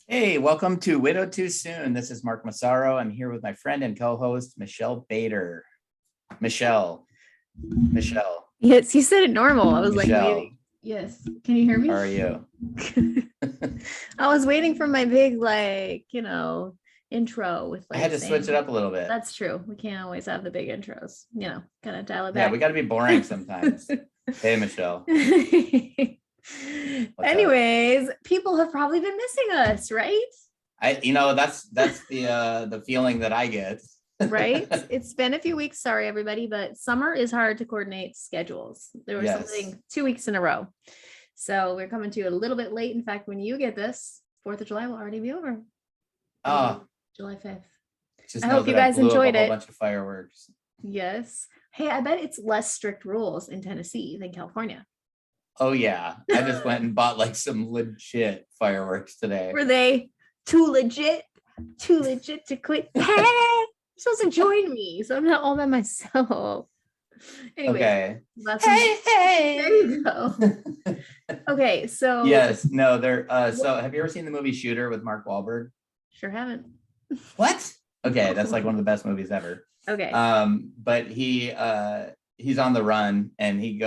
Hey, welcome to Widow Too Soon. This is Mark Massaro. I'm here with my friend and co-host Michelle Bader. Michelle, Yes, you said it normal. I was like Michelle, waiting. Yes. Can you hear how me? are you? I was waiting for my big, intro with I had to switch it saying up a little bit. that's true. We can't always have the big intros, kind of dial it Yeah, back. we got to be boring sometimes. Hey, Michelle, what's up? Anyways, people have probably been missing us, right? That's the feeling that I get. Right? It's been a few weeks. Sorry, everybody, but summer is hard to coordinate schedules. There was Yes. something 2 weeks in a row. So we're coming to you a little bit late. In fact, when you get this, 4th of July will already be over. Oh, July 5th. just I know hope you that I guys blew up enjoyed a whole it. bunch of fireworks. Yes. Hey, I bet it's less strict rules in Tennessee than California. Oh yeah, I just went and bought like some legit fireworks today. Were they too legit to quit? Hey, you're supposed to join me, so I'm not all by myself. Anyways, Okay. hey, there you go. Okay, so Yes, no, so have you ever seen the movie Shooter with Mark Wahlberg? Sure haven't. What? Okay, that's like one of the best movies ever. Okay. But he's on the run and he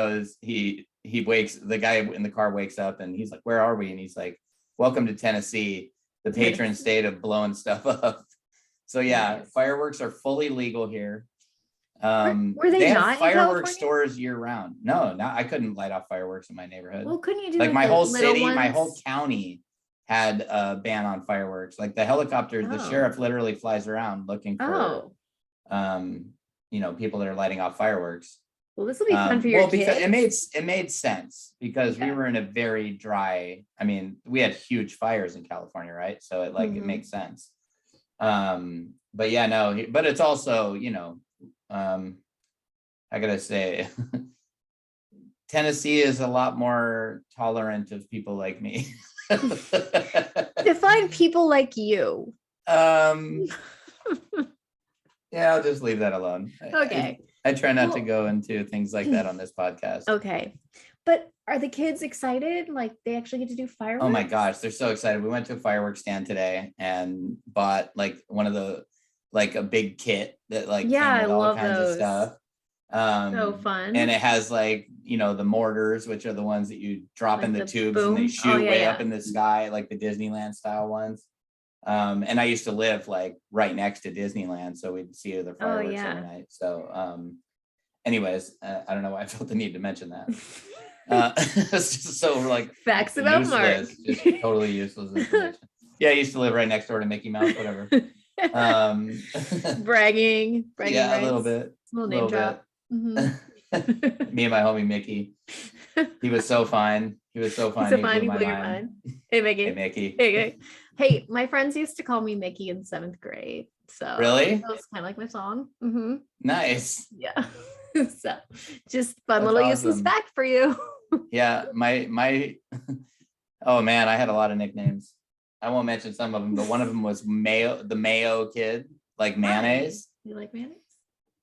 wakes, the guy in the car wakes up and he's like, "Where are we?" And he's like, "Welcome to Tennessee, the patron state of blowing stuff up." So yeah, Nice. Fireworks are fully legal here. Were they have not in fireworks California? stores year round. No, I couldn't light off fireworks in my neighborhood. Well, couldn't you do Like my the whole little city, my whole ones? county had a ban on fireworks. Like the helicopters, the Oh. sheriff literally flies around looking for Oh. people that are lighting off fireworks. Well, this will be fun for your Because kids. it made sense because we Yeah. were in a very dry, I mean, we had huge fires in California, right? So it Mhm. makes sense. But yeah, no, but it's also, I gotta say, Tennessee is a lot more tolerant of people like me. Define people like you. Yeah, I'll just leave that alone. Okay. I try not to go into things like that on this podcast. Okay. But are the kids excited? Like they actually get to do fireworks? Oh my gosh, they're so excited. We went to a fireworks stand today and bought like one of the, like a big kit that like Yeah, came I with all love kinds of those. stuff. So fun. And it has like, the mortars, which are the ones that you drop Like in the the tubes and they boom? shoot Oh, yeah, way yeah. up in the sky, like the Disneyland style ones. And I used to live like right next to Disneyland, so we'd see the fireworks every night. So anyways, I don't know why I felt the need to mention that. It's just so like Facts about Mark. just totally useless information. Yeah, I used to live right next door to Mickey Mouse, whatever. bragging Yeah, rights. a little bit. Little name drop. Mm-hmm. Me and my homie Mickey. He was so fine. He was so fine. So he fine. blew He blew your mind. Hey, Mickey. Hey, Mickey. Hey, my friends used to call me Mickey in 7th grade. So really, that was kind of like my song. Mm-hmm. Nice. Yeah. So just fun That's little awesome. useless fact for you. Yeah, my oh man, I had a lot of nicknames. I won't mention some of them, but one of them was Mayo, the Mayo Kid, like mayonnaise. You like mayonnaise?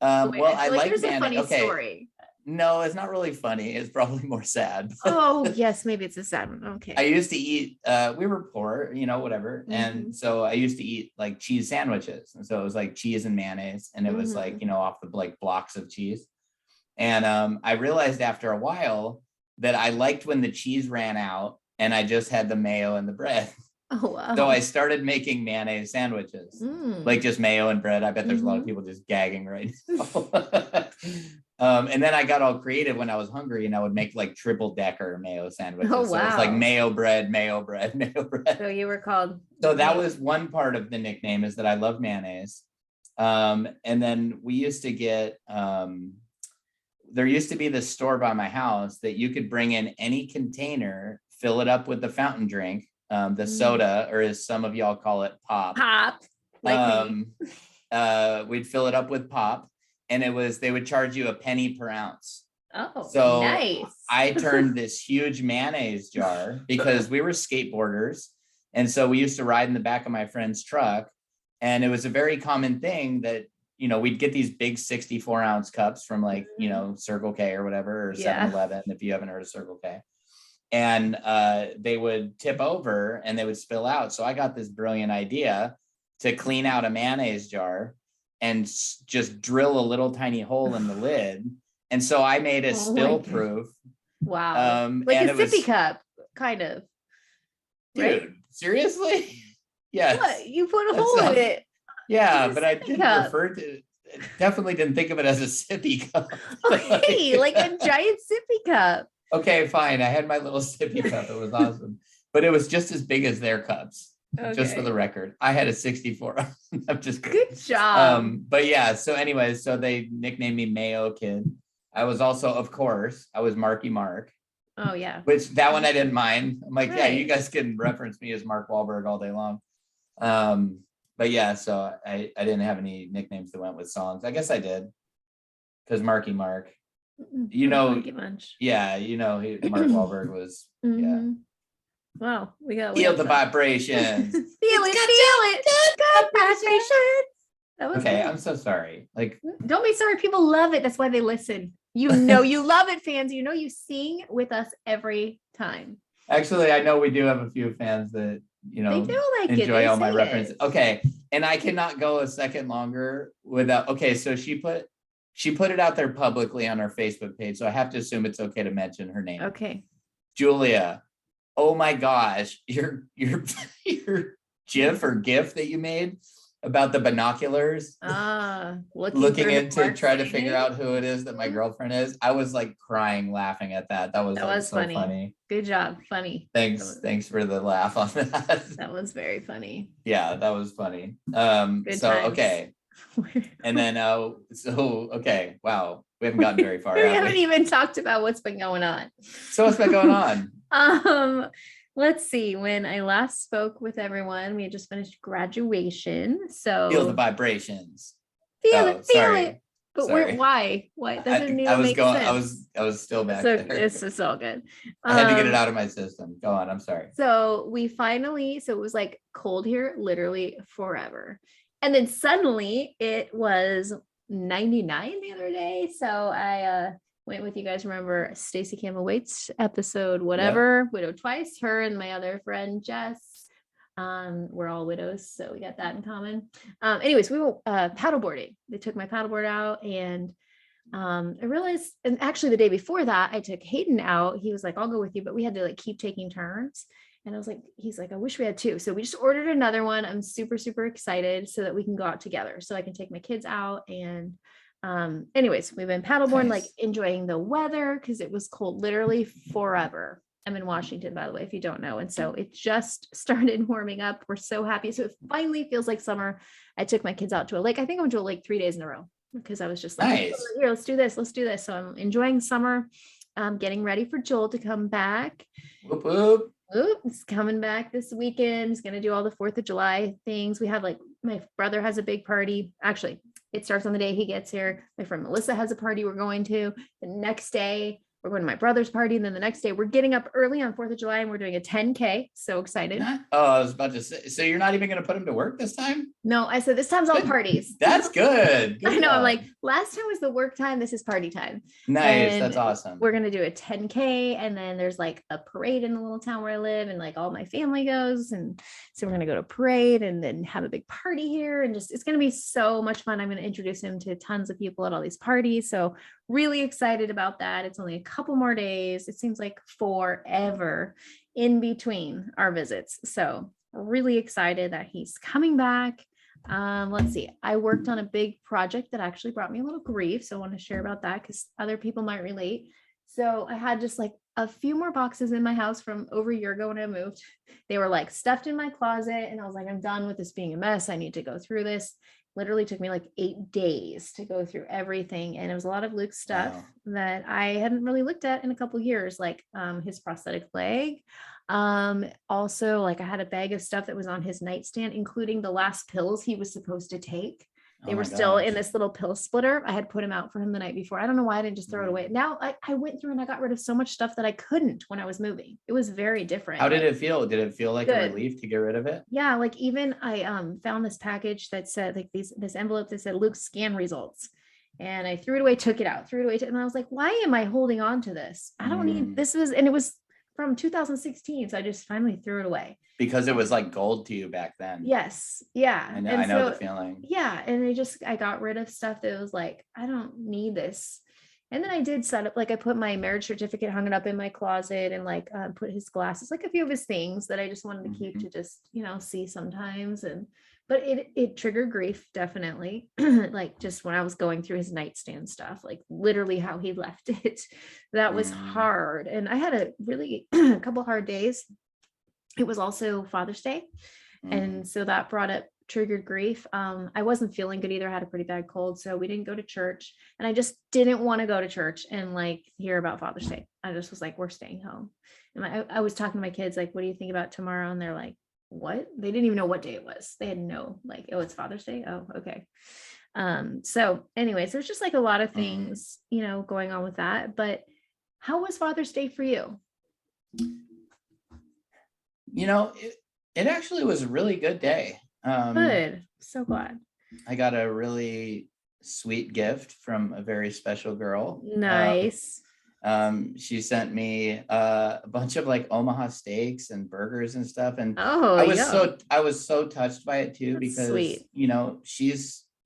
Well, I like there's mayonnaise. a funny story. No, it's not really funny. It's probably more sad. Oh, yes, maybe it's a sad one. Okay. I used to eat, we were poor, whatever. Mm-hmm. And so I used to eat like cheese sandwiches. And so it was like cheese and mayonnaise. And it was like, off the like blocks of cheese. And I realized after a while that I liked when the cheese ran out and I just had the mayo and the bread. Oh, wow. So I started making mayonnaise sandwiches, like just mayo and bread. I bet there's a lot of people just gagging right now. And then I got all creative when I was hungry and I would make like triple decker mayo sandwiches. Oh, wow. So it's like mayo bread, mayo bread, mayo bread. So you were called. So that was one part of the nickname, is that I love mayonnaise. And then we used to get, there used to be this store by my house that you could bring in any container, fill it up with the fountain drink, the soda, or as some of y'all call it, pop. Like me. We'd fill it up with pop, and they would charge you a penny per ounce. Oh, so nice. I turned this huge mayonnaise jar, because we were skateboarders, and so we used to ride in the back of my friend's truck, and it was a very common thing that we'd get these big 64-ounce cups from like Circle K or whatever, or 7-Eleven, if you haven't heard of Circle K. and they would tip over and they would spill out. So I got this brilliant idea to clean out a mayonnaise jar and just drill a little tiny hole in the lid. And so I made a spill proof. Wow. Like a sippy cup, kind of. Dude, right? Seriously? Yes. What? You put a hole in it. Yeah, but I didn't refer to, definitely didn't think of it as a sippy cup. Okay, like a giant sippy cup. Okay, fine. I had my little sippy cup. It was awesome. But it was just as big as their cups. Okay. Just for the record. I had a 64. I'm just kidding. Good job. But yeah, so anyways, so they nicknamed me Mayo Kid. I was also, of course, I was Marky Mark. Oh yeah. Which that one I didn't mind. I'm like, yeah, you guys can reference me as Mark Wahlberg all day long. But yeah, so I didn't have any nicknames that went with songs. I guess I did. Because Marky Mark. You know, yeah, you know, Mark Wahlberg was, yeah. Wow, we got feel the vibrations. feel it. Good vibrations. That was okay, good. I'm so sorry. Like, don't be sorry. People love it. That's why they listen. You know, you love it, fans. You know, you sing with us every time. Actually, I know we do have a few fans that, you know, they do like enjoy all my references. Okay, and I cannot go a second longer without. Okay, so she put it out there publicly on our Facebook page, so I have to assume it's okay to mention her name. Okay, Julia. Oh my gosh, your GIF or GIF that you made about the binoculars, looking into try to figure out who it is that my girlfriend is. I was like crying laughing at that. That was so funny. Good job, funny. Thanks for the laugh on that. That was very funny. Yeah, that was funny. So times. Okay, and then okay, wow, we haven't gotten very far. We haven't even talked about what's been going on. So what's been going on? Let's see. When I last spoke with everyone, we had just finished graduation. So feel the vibrations. Feel it. But why? That doesn't even make sense. I was still back there. there. It's all good. I had to get it out of my system. Go on. I'm sorry. So it was like cold here, literally forever. And then suddenly it was 99 the other day. So I went with, you guys remember Stacey Campbell Waits episode, whatever, yep. Widowed twice, her and my other friend Jess. We're all widows, so we got that in common. Anyways, we went paddleboarding. They took my paddleboard out, and I realized, and actually the day before that, I took Hayden out. He was like, I'll go with you, but we had to like keep taking turns. And I was like, he's like, I wish we had two. So we just ordered another one. I'm super, super excited so that we can go out together. So I can take my kids out. And anyways, we've been paddleboarding, like enjoying the weather because it was cold literally forever. I'm in Washington, by the way, if you don't know. And so it just started warming up. We're so happy. So it finally feels like summer. I took my kids out to a lake. I think I went to a lake 3 days in a row because I was just like, nice. Here, let's do this. So I'm enjoying summer. Getting ready for Joel to come back. Whoop, whoop. He's coming back this weekend. He's going to do all the 4th of July things. We have like, my brother has a big party. Actually, it starts on the day he gets here. My friend Melissa has a party we're going to. The next day, we're going to my brother's party. And then the next day, we're getting up early on 4th of July and we're doing a 10K. So excited. Oh, I was about to say, so you're not even going to put him to work this time? No, I said this time's all parties. That's good. I know. I'm like, last time was the work time. This is party time. Nice. And that's awesome. We're going to do a 10K. And then there's like a parade in the little town where I live. And like all my family goes. And so we're going to go to a parade and then have a big party here. And just, it's going to be so much fun. I'm going to introduce him to tons of people at all these parties. So really excited about that. It's only a couple more days. It seems like forever in between our visits. So really excited that he's coming back. Let's see. I worked on a big project that actually brought me a little grief. So I want to share about that because other people might relate. So I had just like a few more boxes in my house from over a year ago when I moved. They were like stuffed in my closet and I was like, I'm done with this being a mess. I need to go through this. Literally took me like 8 days to go through everything. And it was a lot of Luke's stuff that I hadn't really looked at in a couple of years, like his prosthetic leg. Also, like I had a bag of stuff that was on his nightstand, including the last pills he was supposed to take. They were still in this little pill splitter. I had put him out for him the night before. I don't know why I didn't just throw it away. Now I went through and I got rid of so much stuff that I couldn't when I was moving. It was very different. How did it feel? Did it feel like a relief to get rid of it? Yeah. Like even I found this package that said like this envelope that said Luke's scan results. And I threw it away, took it out, and I was like, why am I holding on to this? I don't need, this was, and it was from 2016. So I just finally threw it away. Because it was like gold to you back then. Yes. Yeah. I know the feeling. Yeah. And I got rid of stuff that was like, I don't need this. And then I did set up, like I put my marriage certificate, hung it up in my closet, and like put his glasses, like a few of his things that I just wanted to keep to just, see sometimes. But it triggered grief, definitely. Like just when I was going through his nightstand stuff, like literally how he left it, that was hard. And I had a really a couple hard days. It was also Father's Day. And so that triggered grief. I wasn't feeling good either. I had a pretty bad cold. So we didn't go to church, and I just didn't want to go to church and like hear about Father's Day. I just was like, we're staying home. And I was talking to my kids, like, what do you think about tomorrow? And they're like, what? They didn't even know what day it was. They had no, like, oh, it's Father's Day. Oh, okay. So anyways, there's just like a lot of things, going on with that. But how was Father's Day for you? It actually was a really good day. Good. So glad. I got a really sweet gift from a very special girl. Nice. She sent me a bunch of like Omaha steaks and burgers and stuff. And I was so touched by it too. That's because, sweet.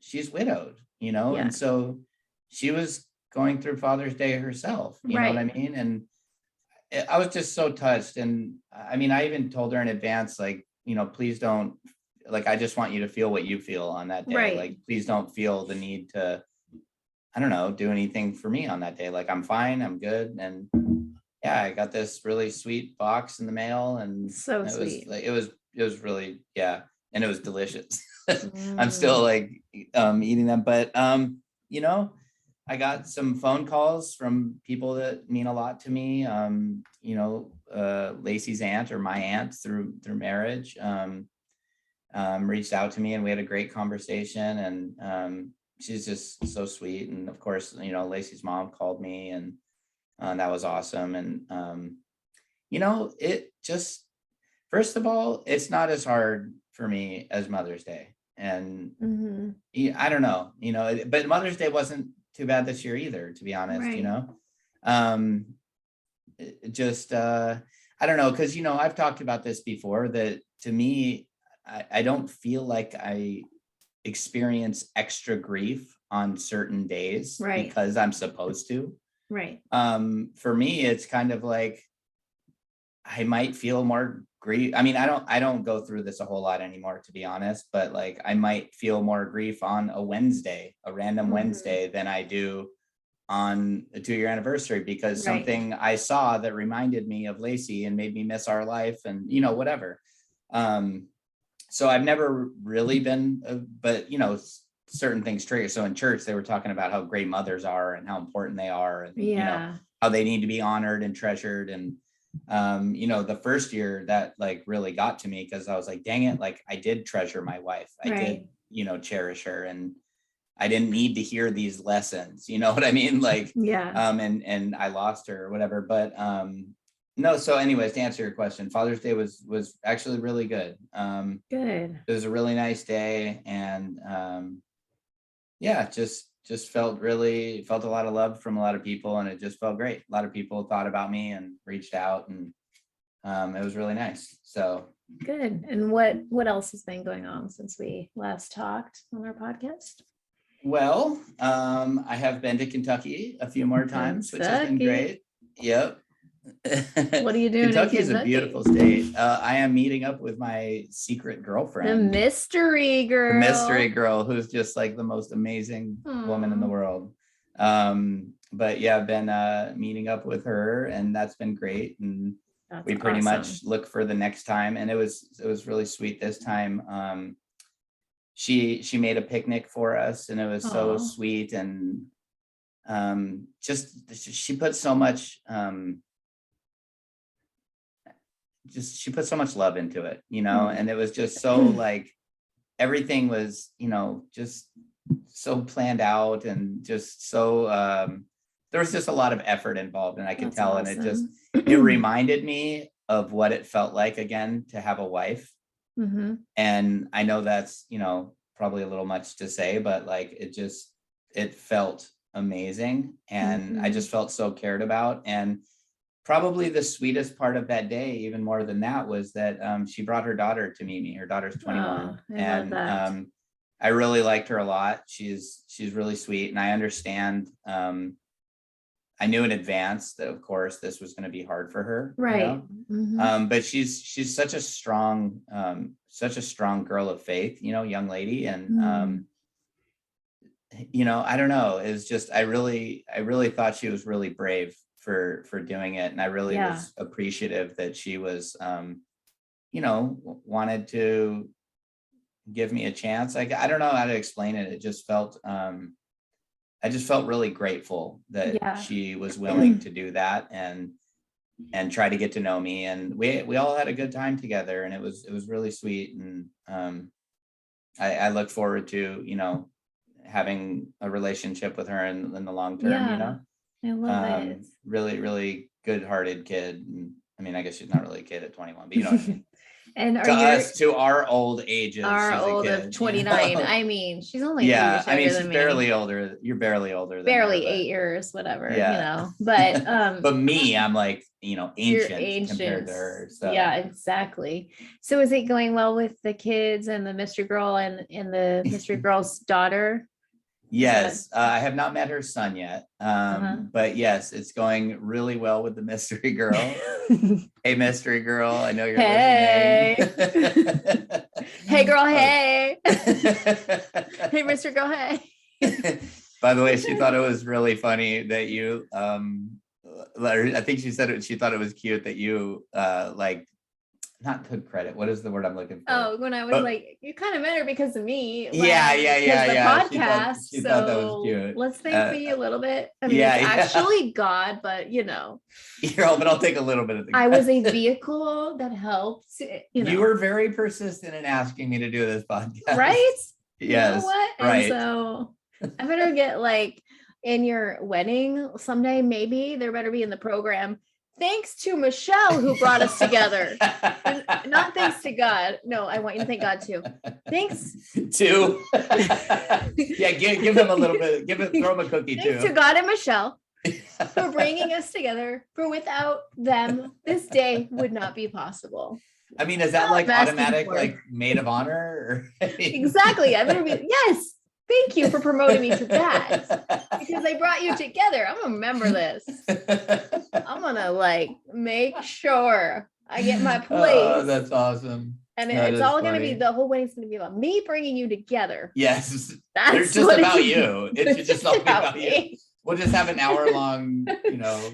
She's widowed, and so she was going through Father's Day herself, you know what I mean? And I was just so touched. And I mean, I even told her in advance, like, please don't, like, I just want you to feel what you feel on that day. Right. Like, please don't feel the need to, I don't know, do anything for me on that day. Like, I'm fine, I'm good. And yeah, I got this really sweet box in the mail, and so sweet. It was really, yeah. And it was delicious. I'm still like eating them, but I got some phone calls from people that mean a lot to me. Lacey's aunt, or my aunt through marriage, reached out to me, and we had a great conversation. And she's just so sweet. And of course, Lacey's mom called me, and that was awesome. And it just, first of all, it's not as hard for me as Mother's Day. And I don't know, but Mother's Day wasn't too bad this year either, to be honest. Right. Just I don't know, because I've talked about this before, that to me, I don't feel like I experience extra grief on certain days, right, because I'm supposed to. Right. For me, it's kind of like I might feel more grief. I mean, I don't go through this a whole lot anymore, to be honest, but like I might feel more grief on a Wednesday, a random Wednesday, than I do on a 2-year anniversary, because something I saw that reminded me of Lacey and made me miss our life, and whatever. So I've never really been, but certain things trigger. So in church, they were talking about how great mothers are and how important they are, and how they need to be honored and treasured. And the first year that like really got to me, because I was like, dang it, like I did treasure my wife. I did, cherish her, and I didn't need to hear these lessons, you know what I mean? Like, and I lost her or whatever. But no, so anyways, to answer your question, Father's Day was actually really good. Good. It was a really nice day, and just felt a lot of love from a lot of people, and it just felt great. A lot of people thought about me and reached out, and it was really nice. So good. And what else has been going on since we last talked on our podcast? Well, I have been to Kentucky a few more times, which has been great. Yep. What are you doing? Kentucky is a beautiful state. I am meeting up with my secret girlfriend, the mystery girl, who's just like the most amazing woman in the world. But yeah, I've been meeting up with her, and that's been great. And we pretty much look for the next time, and it was really sweet this time. She made a picnic for us, and it was so sweet. And she put so much she put so much love into it, and it was just so like everything was, just so planned out, and just so there was just a lot of effort involved, and I could tell. Awesome. And it reminded me of what it felt like again to have a wife. And I know that's, probably a little much to say, but like it felt amazing, and I just felt so cared about. And probably the sweetest part of that day, even more than that, was that she brought her daughter to meet me. Her daughter's 21, Oh, I love and that. I really liked her a lot. She's really sweet, and I understand. I knew in advance that, of course, this was going to be hard for her, you Right. know. Mhm. But she's such a strong girl of faith, you know, young lady, and Mm. you know, I don't know. It's just I really thought she was really brave for doing it, and I really Yeah. was appreciative that she was, you know, wanted to give me a chance. Like, I don't know how to explain it. It just felt I just felt really grateful that Yeah. she was willing to do that and try to get to know me, and we all had a good time together, and it was really sweet, and I look forward to, you know, having a relationship with her in the long term, you Yeah. know. I love it. Really, really good-hearted kid. And I mean, I guess she's not really a kid at 21, but you know what I mean. And are To your us, to our old ages, are she's a old of kid, you 29? know. I mean, she's only 3 years Yeah, I mean, younger she's than me. barely older. You're barely older than her, Barely but 8 years, whatever, yeah. But But me, I'm like, you know, you're ancient compared ancient. to her. Yeah, So exactly. So is it going well with the kids and the mystery girl and the mystery girl's daughter? Is that yes, I have not met her son yet. uh-huh. But yes, it's going really well with the mystery girl. Hey, mystery girl, I know you're listening. Hey. Hey girl, hey. Hey, Mr. Girl, hey. By the way, she thought it was really funny that you I think she said it, she thought it was cute that you like, not took credit. What is the word I'm looking for? Oh, when I was But like, you kind of met her because of me, yeah, like, yeah, because yeah, the yeah. podcast. She thought that was So cute. let's thank me a little bit. I mean, Yeah, it's yeah. actually God, but you know, You're all, but I'll take a little bit of the I was a credit. vehicle that helped, you You know, were very persistent in asking me to do this podcast. right? You know Yes, what? And right. so I better get like in your wedding someday, maybe there better be in the program. Thanks to Michelle who brought us together. Not thanks to God. No, I want you to thank God too. Thanks. Two. Yeah, give him a little bit. Throw him a cookie too. Thanks to God and Michelle for bringing us together. For without them, this day would not be possible. I mean, is that All like I'm asking automatic, for. like maid of honor? Or, I mean... Exactly. I better be. Yes. Thank you for promoting me to that because I brought you together. I'm gonna remember this. I'm gonna like make sure I get my place. Oh, that's awesome. And That it's is all going to funny. be, the whole wedding's going to be about me bringing you together. Yes. That's It's just what about it's you. It should just all be about you. me. We'll just have an hour-long, you know,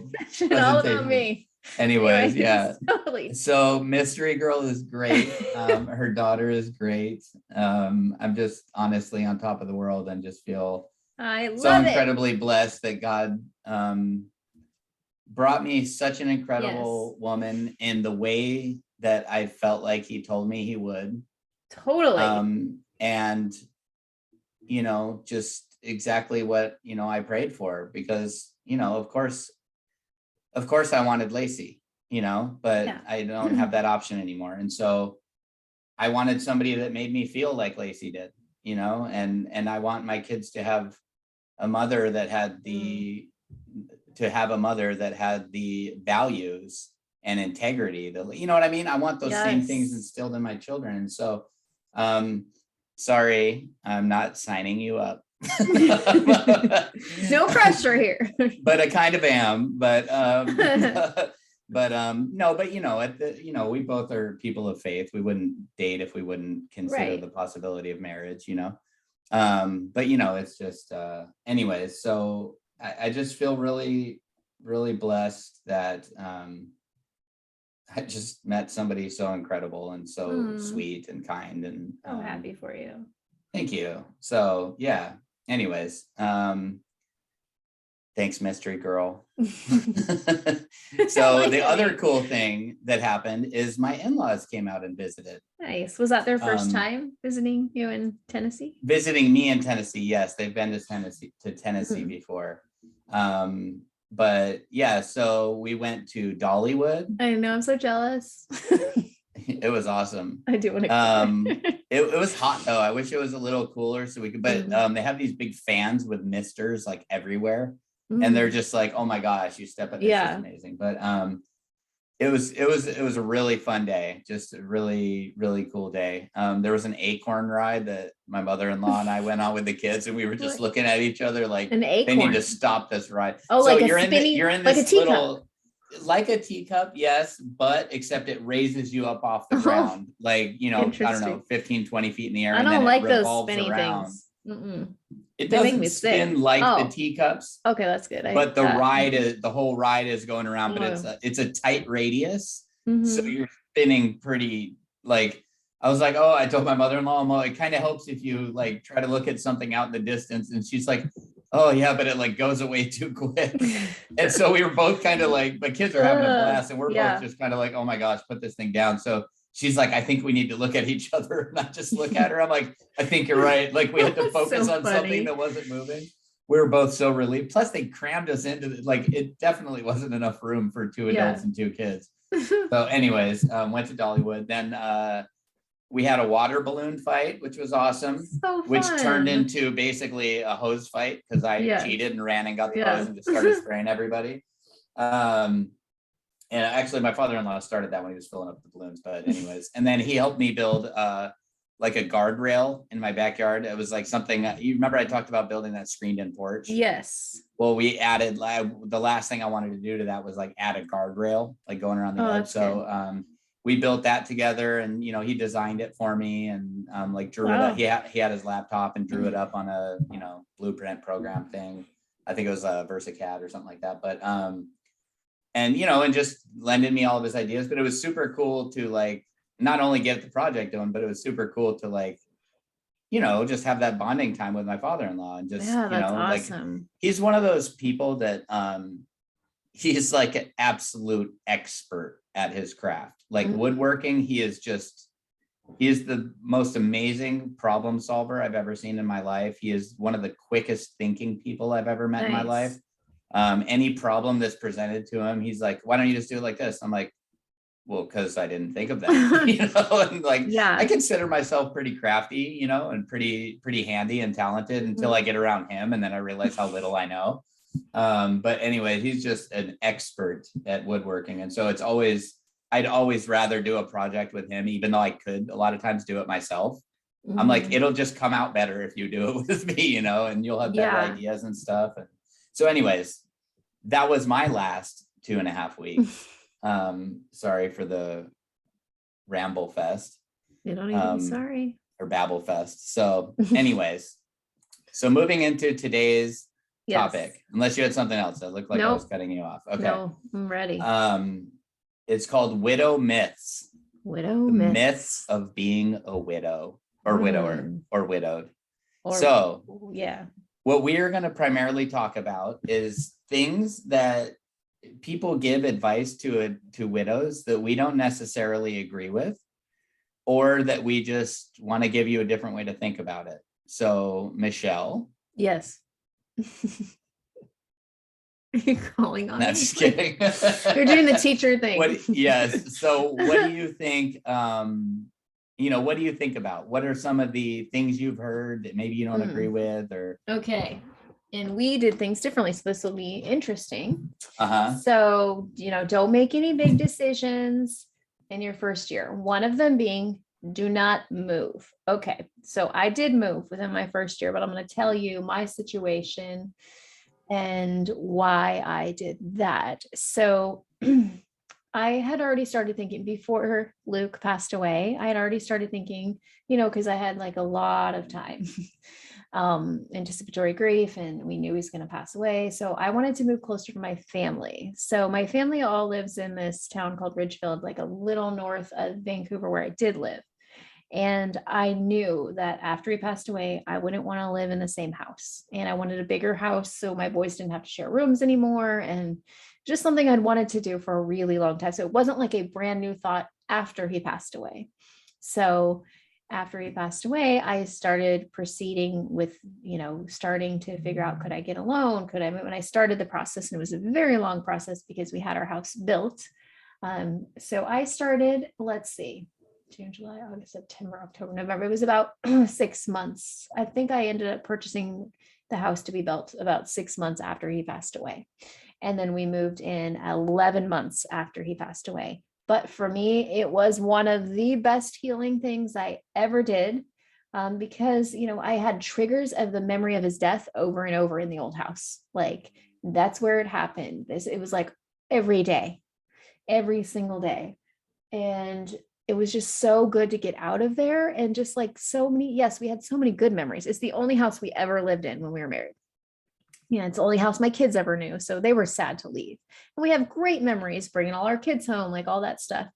All about me. Anyways, yeah. Totally. So mystery girl is great. Her daughter is great. I'm just honestly on top of the world and just feel I love so incredibly blessed that God brought me such an incredible woman in the way that I felt like he told me he would. Totally. And, you know, just exactly what, you know, I prayed for, because, you know, of course I wanted Lacey, you know, but Yeah. I don't have that option anymore. And so I wanted somebody that made me feel like Lacey did, you know, and I want my kids to have a mother that had the values and integrity, you know what I mean? I want those same things instilled in my children. And so sorry, I'm not signing you up. No pressure here. But I kind of am. But no, but you know, we both are people of faith. We wouldn't date if we wouldn't consider the possibility of marriage, you know. But you know, it's just anyways, so I just feel really, really blessed that I just met somebody so incredible and so sweet and kind, and so happy for you. Thank you. So yeah, anyways, thanks, mystery girl. So the other cool thing that happened is my in-laws came out and visited. Nice. Was that their first time visiting you in Tennessee? Visiting me in Tennessee, yes. They've been to Tennessee before. But yeah, so we went to Dollywood. I know, I'm so jealous. It was awesome. I do want to it was hot though. I wish it was a little cooler so we could, but they have these big fans with misters like everywhere. and they're just like, oh my gosh, you step it. This is amazing. But it was a really fun day, just a really, really cool day. There was an acorn ride that my mother-in-law and I went on with the kids, and we were just looking at each other like, an acorn. They need to stop this ride. Oh, so like you're you're in like this a little, like a teacup, yes, but except it raises you up off the ground, like, you know, I don't know, 15, 20 feet in the air. I don't and then like it those revolves spinny around. things. Mm-mm. It They make doesn't me spin sick. like the teacups. Okay, that's good. But the whole ride is going around, but it's a tight radius. So you're spinning pretty, like, I was like, oh, I told my mother-in-law, well, it kind of helps if you like try to look at something out in the distance. And she's like, oh yeah, but it like goes away too quick. And so we were both kind of like, my kids are having a blast, and we're both just kind of like, oh my gosh, put this thing down. So she's like, I think we need to look at each other, not just look at her. I'm like, I think you're right. Like, we had to focus on something that wasn't moving. We were both so relieved. Plus they crammed us into like, it definitely wasn't enough room for 2 adults and 2 kids. So anyways, went to Dollywood. Then we had a water balloon fight, which was awesome, which turned into basically a hose fight because I cheated and ran and got the hose and just started spraying everybody. And actually my father-in-law started that when he was filling up the balloons, but anyways, and then he helped me build like a guardrail in my backyard. It was like something, you remember I talked about building that screened in porch? Yes. Well, we added, the last thing I wanted to do to that was like add a guardrail, like going around the edge. So we built that together, and, you know, he designed it for me, and like drew it up. He had his laptop and drew it up on a, you know, blueprint program thing. I think it was a VersaCAD or something like that. But, and, you know, and just lending me all of his ideas, but it was super cool to like, not only get the project done, but it was super cool to like, you know, just have that bonding time with my father-in-law, and just, you know, awesome. Like, he's one of those people that he's like an absolute expert at his craft, like woodworking. He is the most amazing problem solver I've ever seen in my life. He is one of the quickest thinking people I've ever met in my life. Any problem that's presented to him, he's like, why don't you just do it like this? I'm like, well, because I didn't think of that, you know, and like, I consider myself pretty crafty, you know, and pretty handy and talented until I get around him. And then I realize how little I know. But anyway, he's just an expert at woodworking. And so I'd always rather do a project with him, even though I could a lot of times do it myself. I'm like, it'll just come out better if you do it with me, you know, and you'll have better ideas and stuff. And so anyways, that was my last 2.5 weeks. Sorry for the ramble fest. You don't even be sorry. Or babble fest. So anyways, so moving into today's topic, unless you had something else that looked like I was cutting you off. Okay. No, I'm ready. It's called widow myths. Myths of being a widow or widower or widowed. What we are going to primarily talk about is things that people give advice to widows that we don't necessarily agree with, or that we just want to give you a different way to think about it. So, Michelle. Yes. Are you calling on me? Just kidding. You're doing the teacher thing. Yes. So what do you think, you know, what do you think about? What are some of the things you've heard that maybe you don't agree with? Or okay. And we did things differently, so this will be interesting. Uh-huh. So, you know, don't make any big decisions in your first year. One of them being, do not move. Okay. So I did move within my first year, but I'm going to tell you my situation and why I did that. So I had already started thinking before Luke passed away. I had already started thinking, you know, because I had like a lot of time, anticipatory grief, and we knew he was going to pass away. So I wanted to move closer to my family. So my family all lives in this town called Ridgefield, like a little north of Vancouver, where I did live. And I knew that after he passed away, I wouldn't want to live in the same house. And I wanted a bigger house so my boys didn't have to share rooms anymore. And just something I'd wanted to do for a really long time. So it wasn't like a brand new thought after he passed away. So after he passed away, I started proceeding with, you know, starting to figure out, could I get a loan? Could I move? When I started the process, and it was a very long process because we had our house built. So I started, let's see, June, July, August, September, October, November. It was about 6 months. I think I ended up purchasing the house to be built about 6 months after he passed away. And then we moved in 11 months after he passed away. But for me, it was one of the best healing things I ever did, because, I had triggers of the memory of his death over and over in the old house. Like, that's where it happened. It was like every day, every single day. And it was just so good to get out of there. And just like so many, yes, we had so many good memories. It's the only house we ever lived in when we were married. It's the only house my kids ever knew. So they were sad to leave. And we have great memories bringing all our kids home, like all that stuff.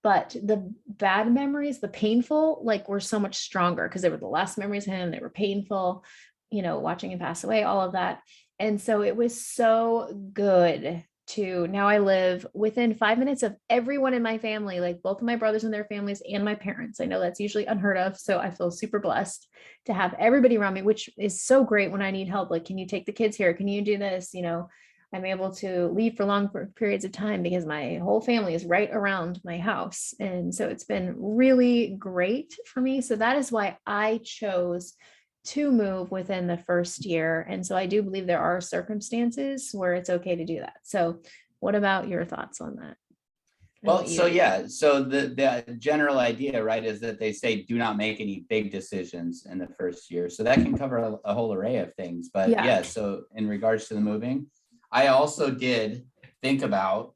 But the bad memories, the painful, like, were so much stronger because they were the last memories of him. They were painful, watching him pass away, all of that. And so it was so good to, now I live within 5 minutes of everyone in my family, like both of my brothers and their families and my parents. I know that's usually unheard of. So I feel super blessed to have everybody around me, which is so great when I need help. Like, can you take the kids here? Can you do this? I'm able to leave for long periods of time because my whole family is right around my house. And so it's been really great for me. So that is why I chose to move within the first year. And so I do believe there are circumstances where it's okay to do that. So what about your thoughts on that? Well, so the general idea, right, is that they say do not make any big decisions in the first year. So that can cover a whole array of things. But yeah, so in regards to the moving, I also did think about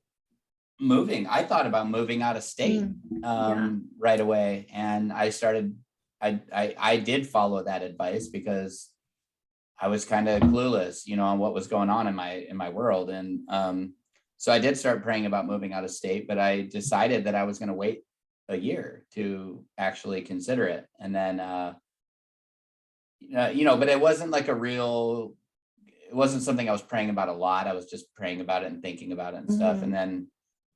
moving. I thought about moving out of state right away. And I did follow that advice because I was kind of clueless, on what was going on in my world. And so I did start praying about moving out of state, but I decided that I was going to wait a year to actually consider it. And then, but it wasn't like it wasn't something I was praying about a lot. I was just praying about it and thinking about it and stuff. And then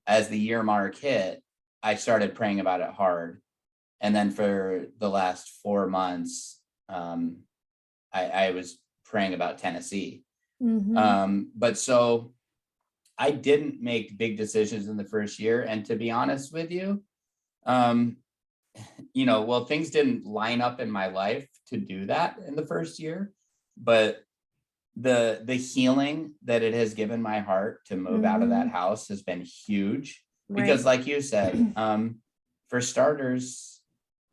as the year mark hit, I started praying about it hard. And then for the last 4 months, I was praying about Tennessee. But so I didn't make big decisions in the first year. And to be honest with you, things didn't line up in my life to do that in the first year, but the healing that it has given my heart to move out of that house has been huge. Because like you said, for starters,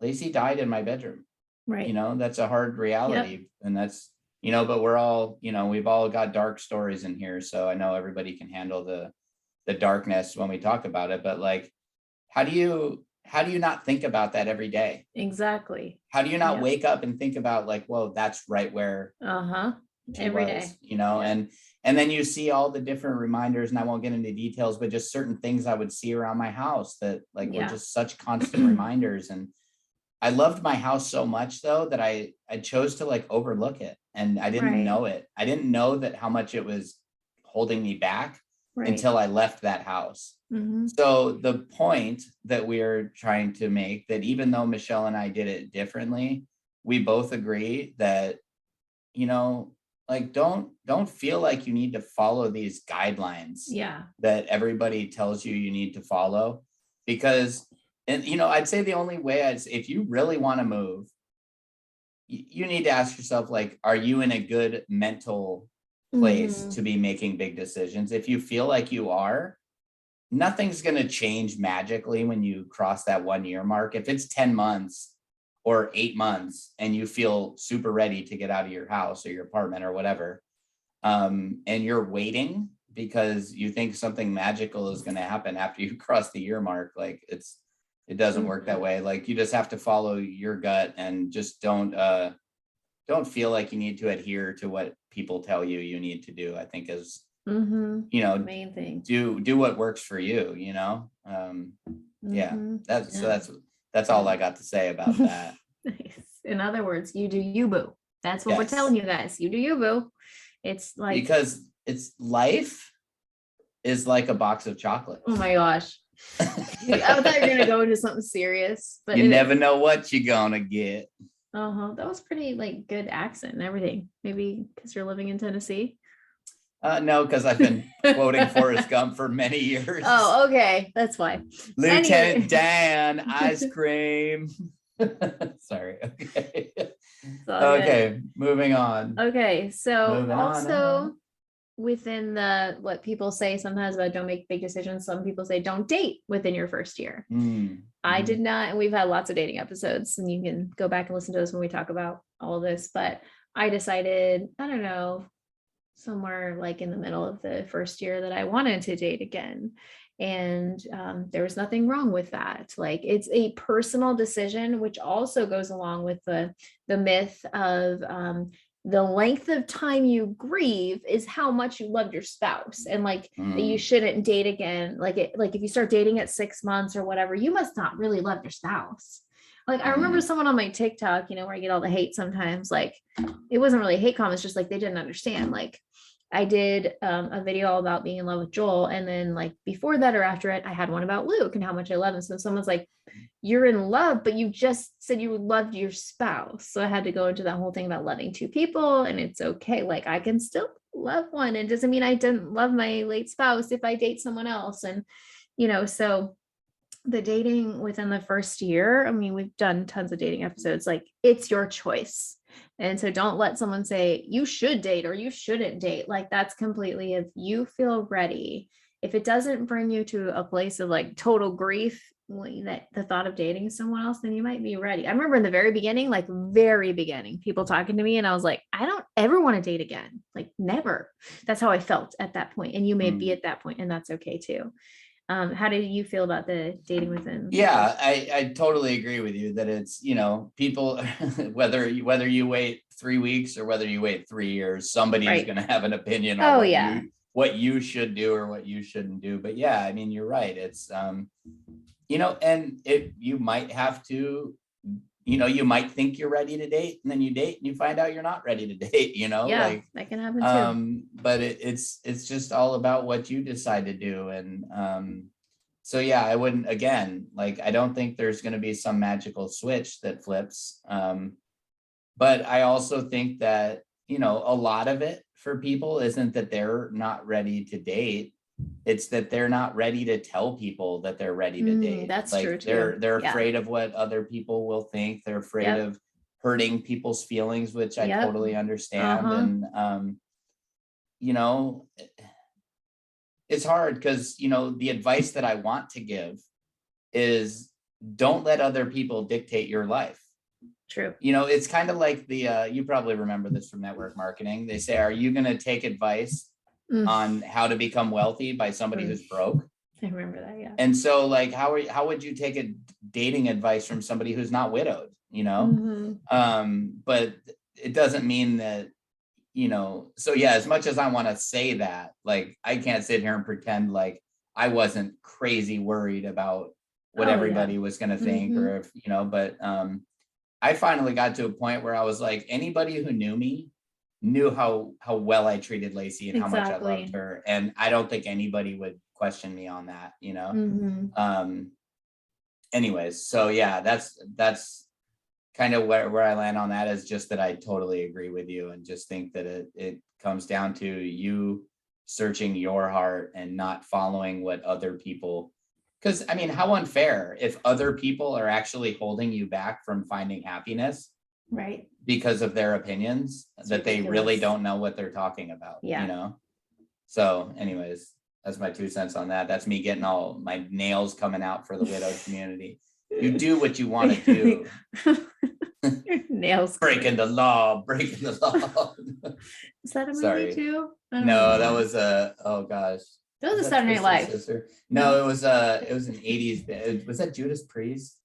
Lacey died in my bedroom. Right. That's a hard reality. Yep. And that's, but we're all, we've all got dark stories in here. So I know everybody can handle the darkness when we talk about it, but like, how do you not think about that every day? Exactly. How do you not wake up and think about like, whoa, that's right where every day, and then you see all the different reminders, and I won't get into details, but just certain things I would see around my house that like were just such constant reminders. And I loved my house so much though, that I chose to like overlook it. And I didn't know it. I didn't know that how much it was holding me back until I left that house. So the point that we're trying to make, that even though Michelle and I did it differently, we both agree that, like, don't feel like you need to follow these guidelines that everybody tells you need to follow, because, and I'd say the only way if you really want to move, you need to ask yourself, like, are you in a good mental place to be making big decisions? If you feel like you are, nothing's going to change magically when you cross that 1 year mark. If it's 10 months or 8 months and you feel super ready to get out of your house or your apartment or whatever, and you're waiting because you think something magical is going to happen after you cross the year mark, like it doesn't work that way. Like, you just have to follow your gut and just don't feel like you need to adhere to what people tell you need to do. I think is, main thing. Do what works for you, that's all I got to say about that. Nice. In other words, you do you, boo. That's what we're telling you guys. You do you, boo. It's like, because life is like a box of chocolates. Oh my gosh. I thought you were gonna go into something serious, but you never know what you're gonna get. That was pretty like good accent and everything. Maybe because you're living in Tennessee. No, because I've been quoting Forrest Gump for many years. Oh, okay, that's why. Lieutenant Dan, ice cream. Sorry. Okay. It's all good. Okay, moving on. Okay, so Moving on also within the what people say sometimes about don't make big decisions, some people say don't date within your first year. I did not, and we've had lots of dating episodes, and you can go back and listen to those when we talk about all of this. But I decided, I don't know, somewhere like in the middle of the first year that I wanted to date again. And there was nothing wrong with that. Like it's a personal decision, which also goes along with the myth of the length of time you grieve is how much you loved your spouse, and like that you shouldn't date again. Like if you start dating at 6 months or whatever, you must not really love your spouse. Like I remember someone on my TikTok, where I get all the hate sometimes, like it wasn't really hate comments, just like they didn't understand. Like I did a video all about being in love with Joel. And then like before that or after it, I had one about Luke and how much I love him. So someone's like, you're in love, but you just said you loved your spouse. So I had to go into that whole thing about loving two people, and it's okay. Like I can still love one. It doesn't mean I didn't love my late spouse if I date someone else. And, so the dating within the first year, I mean, we've done tons of dating episodes, like it's your choice. And so don't let someone say you should date or you shouldn't date. Like that's completely, if you feel ready, if it doesn't bring you to a place of like total grief, that the thought of dating someone else, then you might be ready. I remember in the very beginning, people talking to me and I was like, I don't ever want to date again. Like never. That's how I felt at that point. And you may be at that point, and that's okay too. How did you feel about the dating within? Yeah, I totally agree with you that it's, people, whether you wait 3 weeks or whether you wait 3 years, somebody's going to have an opinion on what you should do or what you shouldn't do. But yeah, I mean, you're right. It's, and you might have to, you might think you're ready to date, and then you date and you find out you're not ready to date, like that can happen too. But it's just all about what you decide to do. And so yeah, I wouldn't, again, like I don't think there's going to be some magical switch that flips. But I also think that, a lot of it for people isn't that they're not ready to date. It's that they're not ready to tell people that they're ready to date. That's like true too. They're afraid of what other people will think. They're afraid of hurting people's feelings, which I totally understand. And it's hard because the advice that I want to give is don't let other people dictate your life. True. It's kind of like you probably remember this from network marketing. They say, are you going to take advice on how to become wealthy by somebody who's broke? I remember that. Yeah. And so like, how would you take a dating advice from somebody who's not widowed, but it doesn't mean that, so yeah, as much as I want to say that, like, I can't sit here and pretend like I wasn't crazy worried about what everybody was going to think or if, but I finally got to a point where I was like, anybody who knew me knew how well I treated Lacey and how much I loved her. And I don't think anybody would question me on that, anyways. So yeah, that's kind of where I land on that, is just that I totally agree with you and just think that it comes down to you searching your heart and not following what other people. Because I mean, how unfair if other people are actually holding you back from finding happiness, right? Because of their opinions. That's that ridiculous. They really don't know what they're talking about. So anyways, that's my 2 cents on that. That's me getting all my nails coming out for the widowed community. You do what you want to do. Nails breaking the law. Is that a movie too? No, that was oh gosh. That was a Saturday Night Live. Sister? No, it was an 80s. Was that Judas Priest?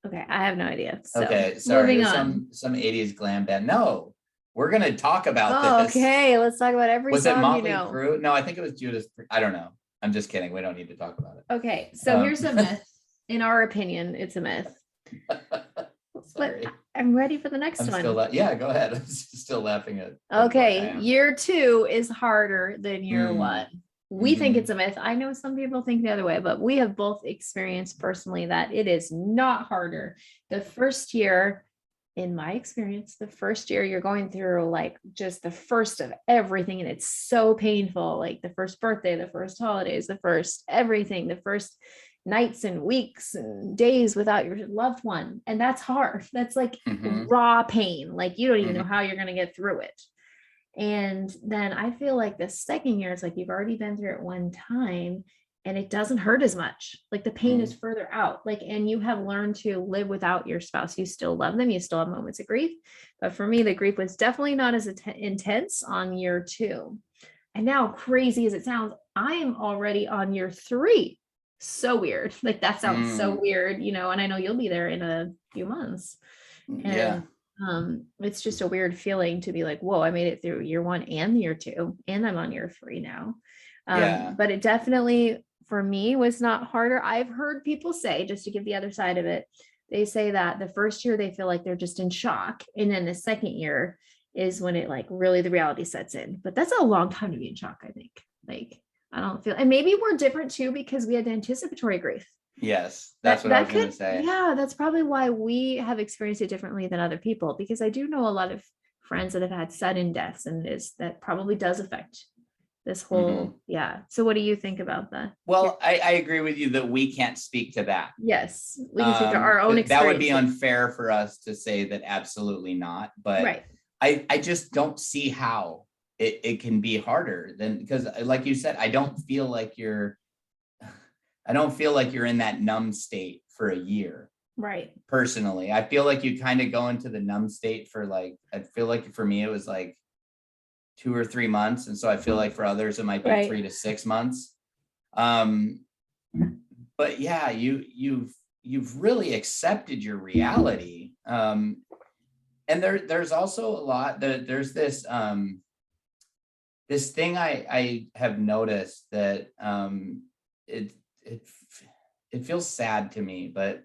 Okay, I have no idea. So, okay, sorry. Moving on. Some 80s glam band. No, we're gonna talk about this. Okay, let's talk about every song. Was it Motley Crue? No, I think it was Judas Priest. I don't know. I'm just kidding. We don't need to talk about it. Okay, so here's a myth. In our opinion, it's a myth. But I'm ready for the next one. Yeah, go ahead. I'm still laughing at. Okay, year 2 is harder than year 1. We think it's a myth. I know some people think the other way, but we have both experienced personally that it is not harder. The first year, in my experience, the first year you're going through like just the first of everything. And it's so painful. Like the first birthday, the first holidays, the first everything, the first, nights and weeks and days without your loved one. And that's hard. That's like Mhm. raw pain. Like you don't even know Mhm. how you're going to get through it. And then I feel like the second year, it's like you've already been through it one time and it doesn't hurt as much. Like the pain is Mhm. further out. Like, and you have learned to live without your spouse. You still love them. You still have moments of grief. But for me, the grief was definitely not as intense on year 2. And now, crazy as it sounds, I am already on year 3. So weird. Like that sounds so Mm. weird, you know, and I know you'll be there in a few months. Yeah. And it's just a weird feeling to be like, whoa, I made it through year 1 and year 2, and I'm on year 3 now. Yeah. But it definitely for me was not harder. I've heard people say, just to give the other side of it, they say that the first year they feel like they're just in shock, and then the second year is when it like really the reality sets in. But that's a long time to be in shock, I think. Like I don't feel, and maybe we're different too because we had anticipatory grief. Yes, that's what I That was gonna could, say. yeah, that's probably why we have experienced it differently than other people, because I do know a lot of friends that have had sudden deaths, and is that probably does affect this Mhm. whole, yeah. So what do you think about that? Well, I agree with you that we can't speak to that. Yes, we can speak to our own That would be experiences. unfair for us to say that absolutely not. But Right. I just don't see how it can be harder than, because like you said, I don't feel like you're in that numb state for a year. Right. Personally, I feel like you kind of go into the numb state for like, I feel like for me it was like 2 or 3 months, and so I feel like for others it might be Right. 3 to 6 months. Um, but yeah, you've really accepted your reality. And there's also a lot that there's this thing I have noticed that it it it feels sad to me, but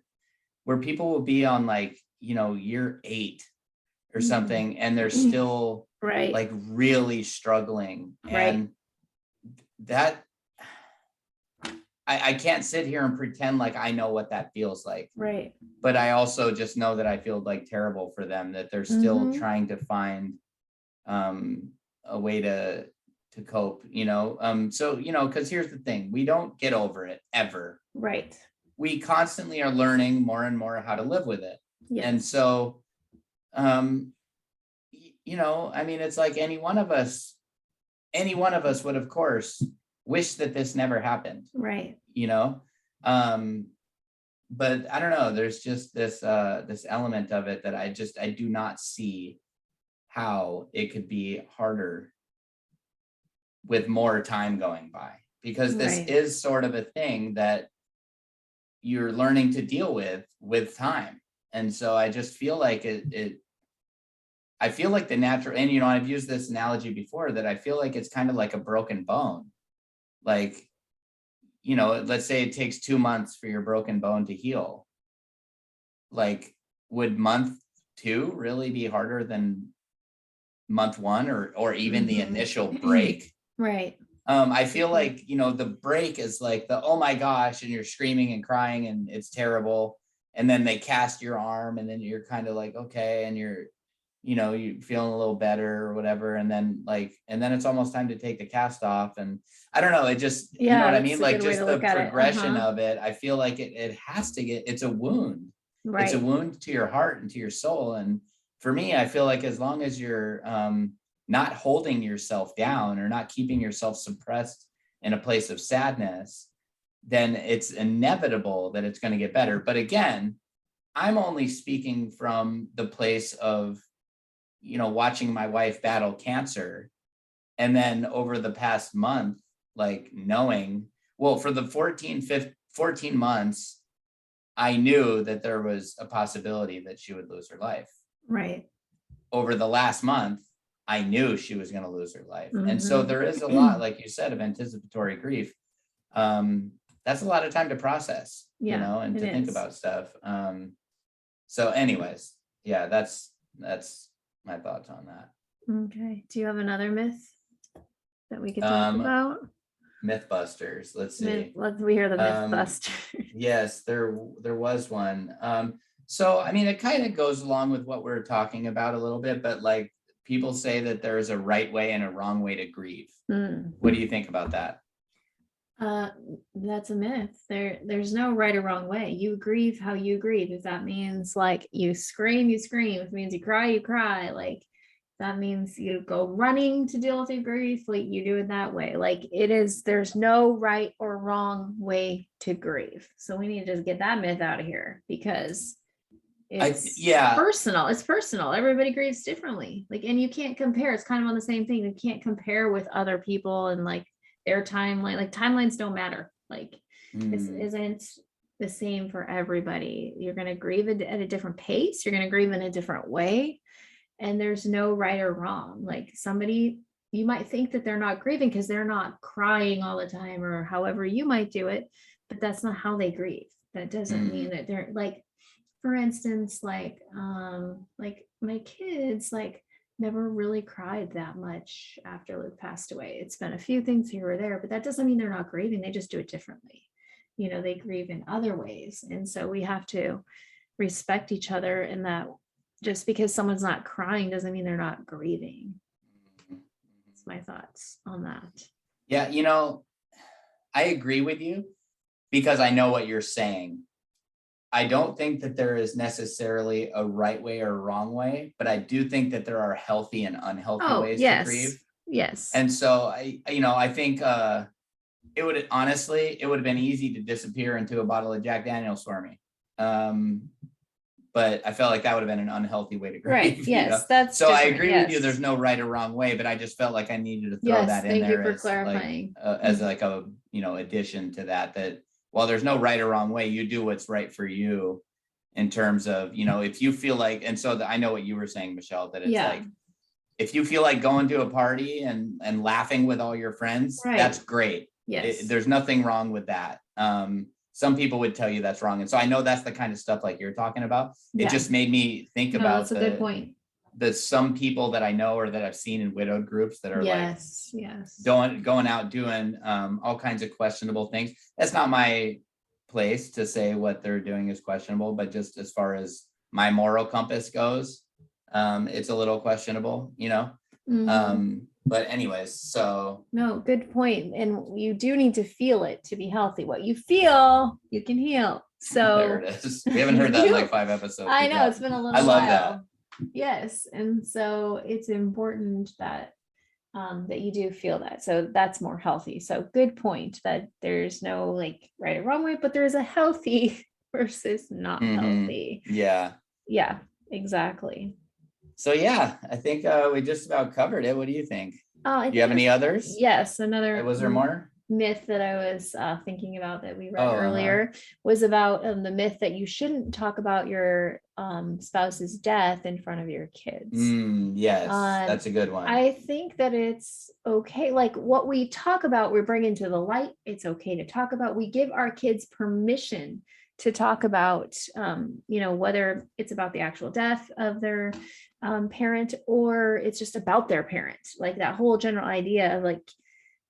where people will be on like, year 8 or Mhm. something, and they're still Right. like really struggling. Right. And that I can't sit here and pretend like I know what that feels like. Right. But I also just know that I feel like terrible for them, that they're still Mm-hmm. trying to find a way to cope, so because here's the thing, we don't get over it ever. Right. We constantly are learning more and more how to live with it. And Yes. so um I mean, it's like any one of us would of course wish that this never happened, Right. you know um but I don't know, there's just this element of it that I do not see how it could be harder with more time going by, because this Right. is sort of a thing that you're learning to deal with time. And so I just feel like I feel like the natural, and I've used this analogy before, that I feel like it's kind of like a broken bone. Like, let's say it takes 2 months for your broken bone to heal. Like, would month 2 really be harder than month 1, or even the initial Mm-hmm. break? Right. I For feel sure. like, the break is like the, oh my gosh, and you're screaming and crying and it's terrible. And then they cast your arm, and then you're kind of like, okay, and you feeling a little better or whatever. And then it's almost time to take the cast off. And I don't know, it just, you know Yeah, what I that's mean? a Like, good way just to the look at it. progression Uh-huh. of it, I feel like it has to it's a wound. It's a Right. wound to your heart and to your soul. And for me, I feel like as long as you're not holding yourself down or not keeping yourself suppressed in a place of sadness, then it's inevitable that it's going to get better. But again, I'm only speaking from the place of, watching my wife battle cancer. And then over the past month, like knowing, well, for the 14 months, I knew that there was a possibility that she would lose her life. Right. Over the last month, I knew she was going to lose her life. And so there is a lot, Mm-hmm. like you said, of anticipatory grief. That's a lot of time to process, Yeah, and it to think is. about stuff. So anyways, yeah, that's my thoughts on that. Okay. Do you have another myth that we could talk Um, about? Mythbusters. Let's see. Let's we hear the myth Um, bust. yes, there was one. So I mean, it kind of goes along with what we're talking about a little bit, but like, people say that there is a right way and a wrong way to grieve. Mm. What do you think about that? Uh, that's a myth. There's no right or wrong way. You grieve how you grieve. If that means like you scream, you scream. If it means you cry, you cry. Like that means you go running to deal with your grief. Like you do it that way. Like it is, there's no right or wrong way to grieve. So we need to just get that myth out of here because it's Yeah, personal. It's personal. Everybody grieves differently. Like, and you can't compare. It's kind of on the same thing. You can't compare with other people and like their timeline. Like timelines don't matter. Like this isn't the same for everybody. You're going to grieve at a different pace. You're going to grieve in a different way. And there's no right or wrong. Like somebody, you might think that they're not grieving because they're not crying all the time or however you might do it, but that's not how they grieve. That doesn't mean that they're like, for instance, like my kids like never really cried that much after Luke passed away. It's been a few things here or there, but that doesn't mean they're not grieving. They just do it differently. You know, they grieve in other ways. And so we have to respect each other in that just because someone's not crying doesn't mean they're not grieving. That's my thoughts on that. yeah, I agree with you because I know what you're saying. I don't think that there is necessarily a right way or wrong way, but I do think that there are healthy and unhealthy ways to grieve. Yes. And so I think it would have been easy to disappear into a bottle of Jack Daniels for me. But I felt like that would have been an unhealthy way to grieve. Right. Yes. That's so I different. agree Yes. with you. There's no right or wrong way, but I just felt like I needed to throw that in Thank there you for as clarifying. like a addition to that while there's no right or wrong way, you do what's right for you in terms of, if you feel like, and so I know what you were saying, Michelle, that it's like, if you feel like going to a party and laughing with all your friends, that's great. Yes. There's nothing wrong with that. Some people would tell you that's wrong. And so I know that's the kind of stuff like you're talking about. It just made me think about that's a good point. Some people that I know or that I've seen in widowed groups that are going out doing all kinds of questionable things. That's not my place to say what they're doing is questionable, but just as far as my moral compass goes, it's a little questionable, but anyways, so. No, good point. And you do need to feel it to be healthy. What you feel, you can heal. So there it is. We haven't heard that in like 5 episodes. I know it's been a little I love while. that. Yes. And so it's important that that you do feel that. So that's more healthy. So good point that there's no like right or wrong way, but there's a healthy versus not healthy. Yeah. Yeah, exactly. So yeah, I think we just about covered it. What do you think? Do you have any others? Yes, another. Was there more? Myth that I was thinking about that we read earlier was about the myth that you shouldn't talk about your spouse's death in front of your kids. Yes, that's a good one. I think that it's okay. Like what we talk about, we bring into the light. It's okay to talk about. We give our kids permission to talk about, whether it's about the actual death of their parent or it's just about their parent. Like that whole general idea of like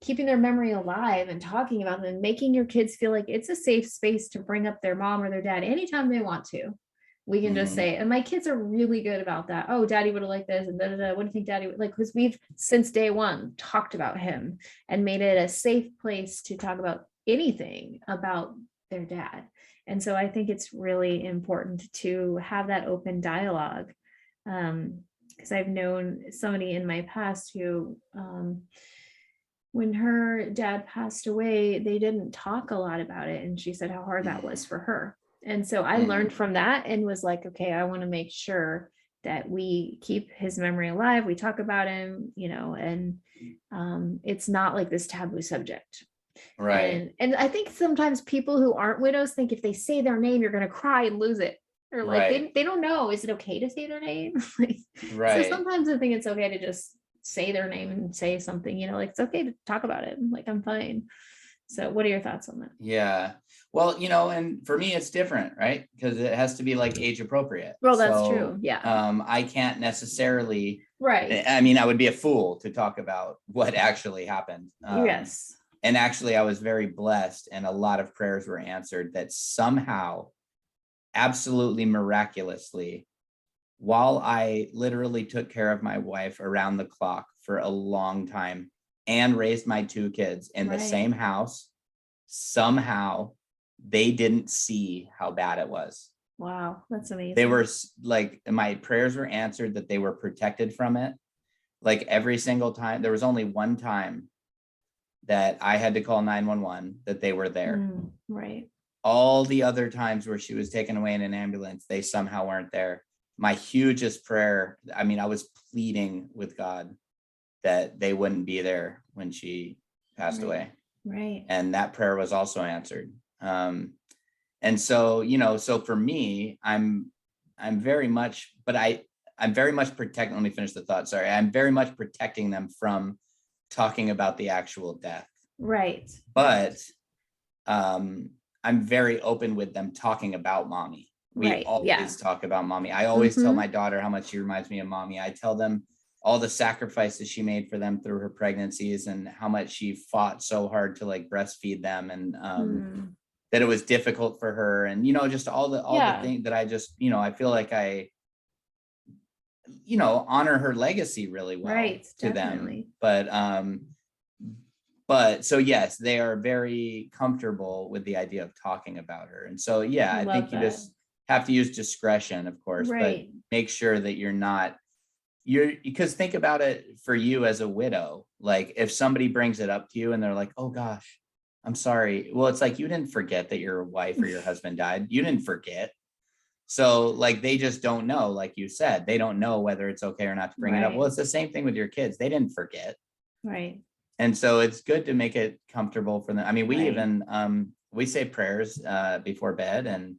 keeping their memory alive and talking about them, making your kids feel like it's a safe space to bring up their mom or their dad anytime they want to. We can just say, and my kids are really good about that. Oh, daddy would have liked this. And what do you think daddy would like? Because we've since day one talked about him and made it a safe place to talk about anything about their dad. And so I think it's really important to have that open dialogue. Because I've known somebody in my past who, when her dad passed away, they didn't talk a lot about it. And she said how hard that was for her. And so I learned from that and was like, okay, I want to make sure that we keep his memory alive. We talk about him, and it's not like this taboo subject. Right. And I think sometimes people who aren't widows think if they say their name, you're going to cry and lose it. Or like, they don't know, is it okay to say their name? So sometimes I think it's okay to just say their name and say something, like it's okay to talk about it. Like, I'm fine. So what are your thoughts on that? Yeah. Well, and for me, it's different, right? Because it has to be like age appropriate. Well, that's true. Yeah. I can't necessarily. Right. I mean, I would be a fool to talk about what actually happened. Yes. And actually, I was very blessed and a lot of prayers were answered that somehow, absolutely miraculously, while I literally took care of my wife around the clock for a long time and raised my 2 kids in the same house somehow they didn't see how bad it was. Wow, that's amazing. They were like, my prayers were answered, that they were protected from it. Like every single time, there was only one time that I had to call 911 that they were there. Right. All the other times where she was taken away in an ambulance, they somehow weren't there. My hugest prayer, I mean, I was pleading with God that they wouldn't be there when she passed away. Right. And that prayer was also answered. And so, you know, so for me, I'm very much, but I'm very much protecting, let me finish the thought. Sorry. I'm very much protecting them from talking about the actual death. Right. But I'm very open with them talking about mommy. We always talk about mommy. I always tell my daughter how much she reminds me of mommy. I tell them all the sacrifices she made for them through her pregnancies and how much she fought so hard to like breastfeed them, and that it was difficult for her, and you know, just all the things that I just, you know, I feel like I, you know, honor her legacy really well to them. But so yes, they are very comfortable with the idea of talking about her. And so yeah, I think you just have to use discretion, of course, but make sure that because think about it for you as a widow. Like if somebody brings it up to you and they're like, oh gosh, I'm sorry. Well, it's like, you didn't forget that your wife or your husband died. You didn't forget. So like, they just don't know, like you said, they don't know whether it's okay or not to bring it up. Well, it's the same thing with your kids. They didn't forget. Right. And so it's good to make it comfortable for them. I mean, we even, we say prayers before bed, and,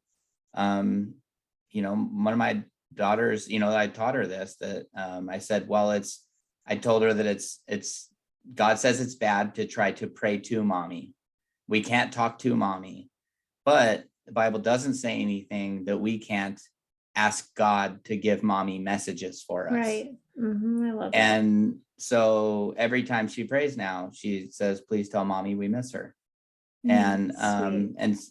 you know, one of my daughters, you know, I taught her this, that I said, well, I told her that it's God says it's bad to try to pray to mommy. We can't talk to mommy, but the Bible doesn't say anything that we can't ask God to give mommy messages for us. Right. I love that. And so every time she prays now, she says, please tell mommy we miss her. And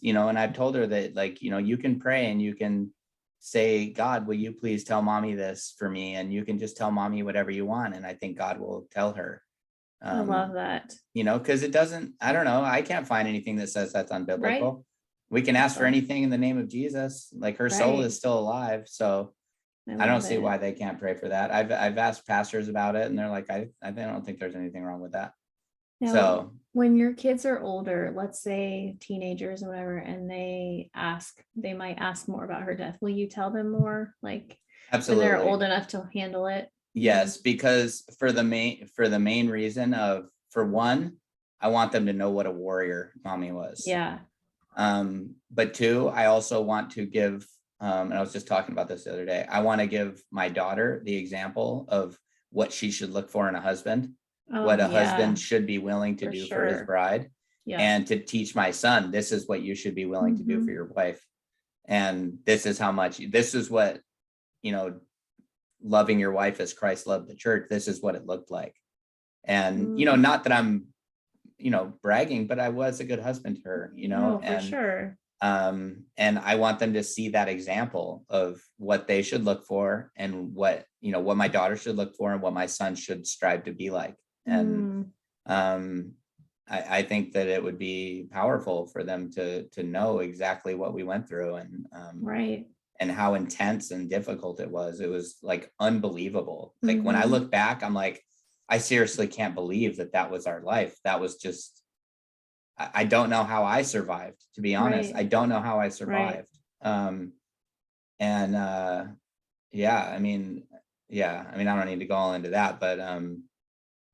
you know, and I've told her that, like, you know, you can pray and you can say, God, will you please tell mommy this for me? And you can just tell mommy whatever you want. And I think God will tell her. I love that. You know, because it doesn't, I don't know, I can't find anything that says that's unbiblical. Right. We can ask for anything in the name of Jesus. Like her soul is still alive. So I don't see why they can't pray for that. I've asked pastors about it and they're like, I don't think there's anything wrong with that. Now, so when your kids are older, let's say teenagers or whatever, and they might ask more about her death, will you tell them more? Like, absolutely, when they're old enough to handle it? Yes, because for the main reason of, for one, I want them to know what a warrior mommy was. Yeah. But two, I also want to give, and I was just talking about this the other day, I want to give my daughter the example of what she should look for in a husband, what a husband should be willing to do for his bride, and to teach my son, this is what you should be willing to do for your wife. And this is what, you know, loving your wife as Christ loved the church, this is what it looked like. And, you know, not that I'm, you know, bragging, but I was a good husband to her, you know, for sure. And I want them to see that example of what they should look for, and what, you know, what my daughter should look for, and what my son should strive to be like. And I think that it would be powerful for them to know exactly what we went through, and and how intense and difficult it was. It was like unbelievable. Like when I look back, I'm like, I seriously can't believe that was our life. That was just, I don't know how I survived, to be honest. I don't know how I survived. Yeah, I mean, I don't need to go all into that, but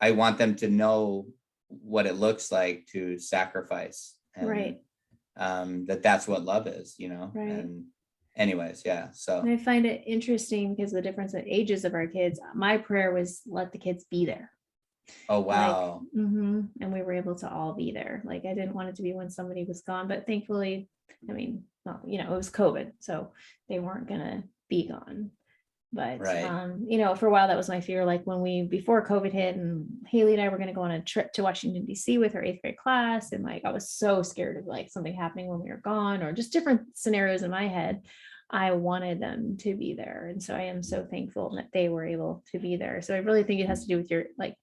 I want them to know what it looks like to sacrifice, and that's what love is, you know. And anyways, so and I find it interesting because the difference in ages of our kids, my prayer was, let the kids be there. Oh wow. Like, and we were able to all be there. Like, I didn't want it to be when somebody was gone, but thankfully, I mean, you know, it was COVID, so they weren't gonna be gone. But you know, for a while that was my fear. Like before COVID hit, and Haley and I were going to go on a trip to Washington D.C. with her 8th grade class, and like I was so scared of like something happening when we were gone, or just different scenarios in my head. I wanted them to be there, and so I am so thankful that they were able to be there. So I really think it has to do with your, like,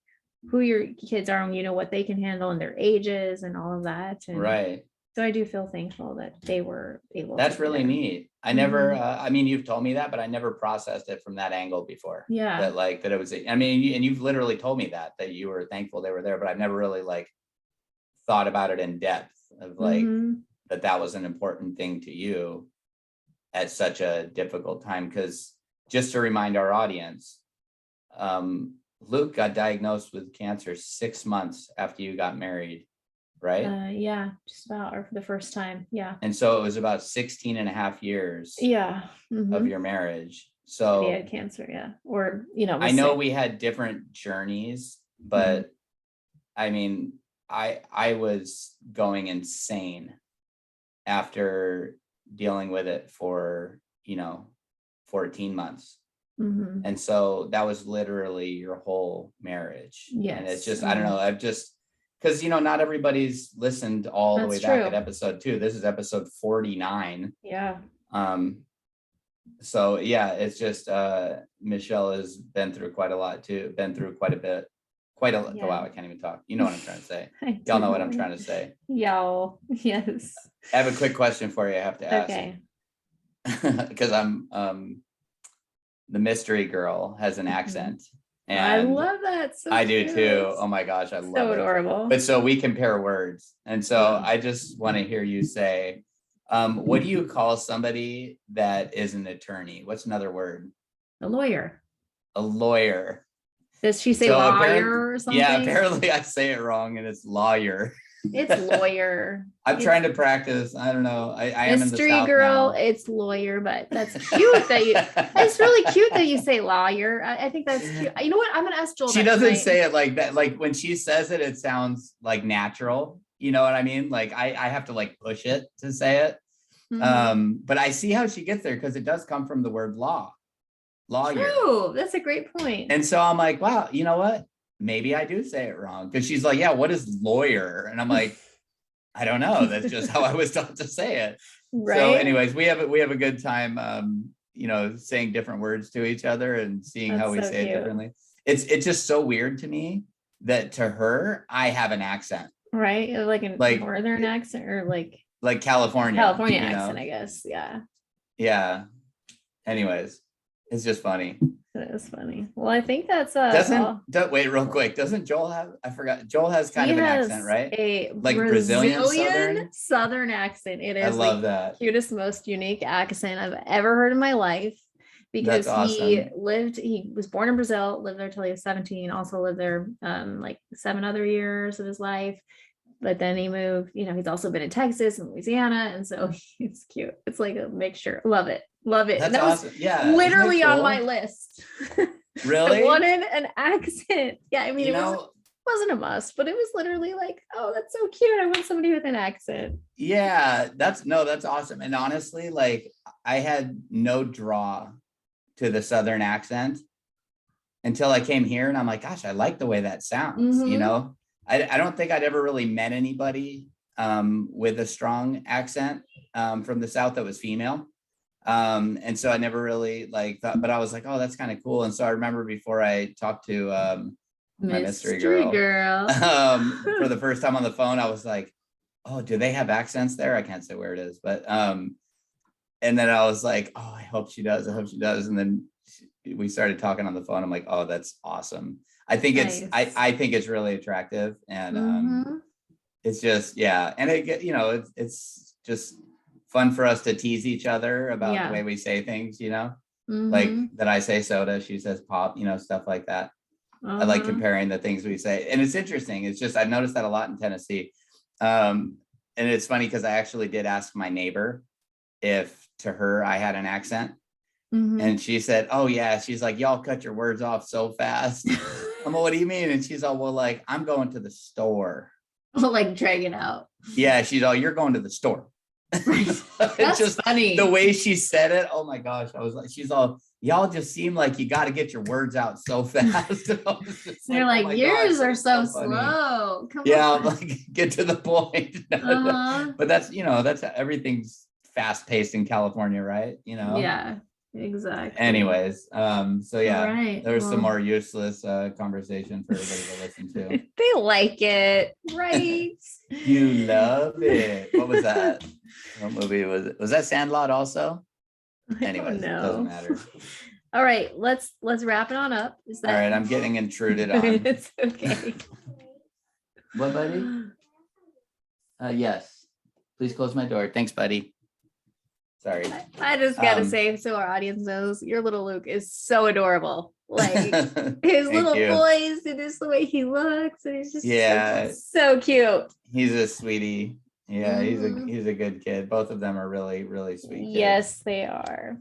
who your kids are, and you know what they can handle and their ages and all of that. And So I do feel thankful that they were able That's to really do neat. I never, that. I mean, you've told me that, but I never processed it from that angle before. Yeah. That like, that it was, I mean, and you've literally told me that you were thankful they were there, but I've never really like thought about it in depth of like, that was an important thing to you at such a difficult time. Because just to remind our audience, Luke got diagnosed with cancer 6 months after you got married, right? Yeah, just about, or for the first time. Yeah. And so it was about 16 and a half years Yeah. of your marriage. He So had cancer. Yeah. Or, I know we had different journeys, but I mean, I was going insane after dealing with it for, 14 months. And so that was literally your whole marriage. Yes. And it's just, I don't know, I've just, because, not everybody's listened all the way back at episode 2. This is episode 49. Yeah. So yeah, it's just, Michelle has been through quite a lot too, been through quite a bit, Yeah. wow, I can't even talk. You know what I'm trying to say. Y'all know what I'm trying to say. Y'all, yes. I have a quick question for you I have to ask. Okay. Because I'm, the mystery girl has an accent. And I love that. So I do cute. too. Oh my gosh, I love So it. adorable. But so we compare words. And so I just want to hear you say, what do you call somebody that is an attorney? What's another word? A lawyer. A lawyer. Does she say lawyer or something? Yeah, apparently I say it wrong and it's lawyer. It's lawyer. I'm trying to practice. I don't know. I am in the Mystery South girl, now. it's lawyer, but that's cute that you it's really cute that you say lawyer. I think that's cute. You know what? I'm gonna ask Joel. She doesn't say it like that. Like when she says it, it sounds like natural. You know what I mean? Like I have to like push it to say it. But I see how she gets there because it does come from the word lawyer. True. That's a great point. And so I'm like, wow, you know what? Maybe I do say it wrong. Because she's like, yeah, what is lawyer? And I'm like, I don't know. That's just how I was taught to say it. Right. So anyways, we have a good time, saying different words to each other and seeing how we say it differently. It's just so weird to me that to her, I have an accent. Right. Like a northern accent or like California accent, I guess. Yeah. Yeah. Anyways, it's just funny. That is funny. Well, I think that's wait real quick. Doesn't Joel have, I forgot, Joel has kind of an accent, right? A Brazilian Southern accent. It is I love that. Cutest, most unique accent I've ever heard in my life. Because he was born in Brazil, lived there till he was 17, also lived there like 7 other years of his life. But then he moved, he's also been in Texas and Louisiana. And so it's cute. It's like a mixture. Love it. Love it. That's awesome. Yeah. Literally on my list. Really? I wanted an accent. Yeah. I mean, it wasn't a must, but it was literally like, oh, that's so cute. I want somebody with an accent. Yeah. That's awesome. And honestly, like I had no draw to the Southern accent until I came here and I'm like, gosh, I like the way that sounds, I don't think I'd ever really met anybody with a strong accent from the South that was female. And so I never really thought, but I was like, oh, that's kind of cool. And so I remember before I talked to my mystery girl for the first time on the phone, I was like, oh, do they have accents there? I can't say where it is, but and then I was like, oh, I hope she does. And then we started talking on the phone. I'm like, oh, that's awesome. I think nice. I think it's really attractive and it's just, yeah. And it's just fun for us to tease each other about the way we say things, like that I say soda, she says pop, stuff like that. I like comparing the things we say. And it's interesting. It's just, I've noticed that a lot in Tennessee. And it's funny because I actually did ask my neighbor if to her I had an accent. And she said, oh yeah, she's like, y'all cut your words off so fast. I'm like, what do you mean? And she's all, well, like, I'm going to the store. Like dragging out. Yeah, she's all, you're going to the store. That's just funny. The way she said it. Oh my gosh. I was like, she's all, y'all just seem like you got to get your words out so fast. They're like, oh yours are so slow. Come on. Like, get to the point. But that's, that's everything's fast paced in California, right? Yeah. Exactly. Anyways, so yeah, right. there's some more useless conversation for everybody to listen to. They like it, right? You love it. What was that? What movie was it? Was that Sandlot also? Anyways, it doesn't matter. All right, let's wrap it on up. Is that all right? I'm getting intruded on. It's okay. What, buddy? Yes. Please close my door. Thanks, buddy. Sorry. I just gotta say, so our audience knows, your little Luke is so adorable. Like his little voice and just the way he looks, and he's just so cute. He's a sweetie. Yeah, he's a good kid. Both of them are really, really sweet kids. Yes, they are.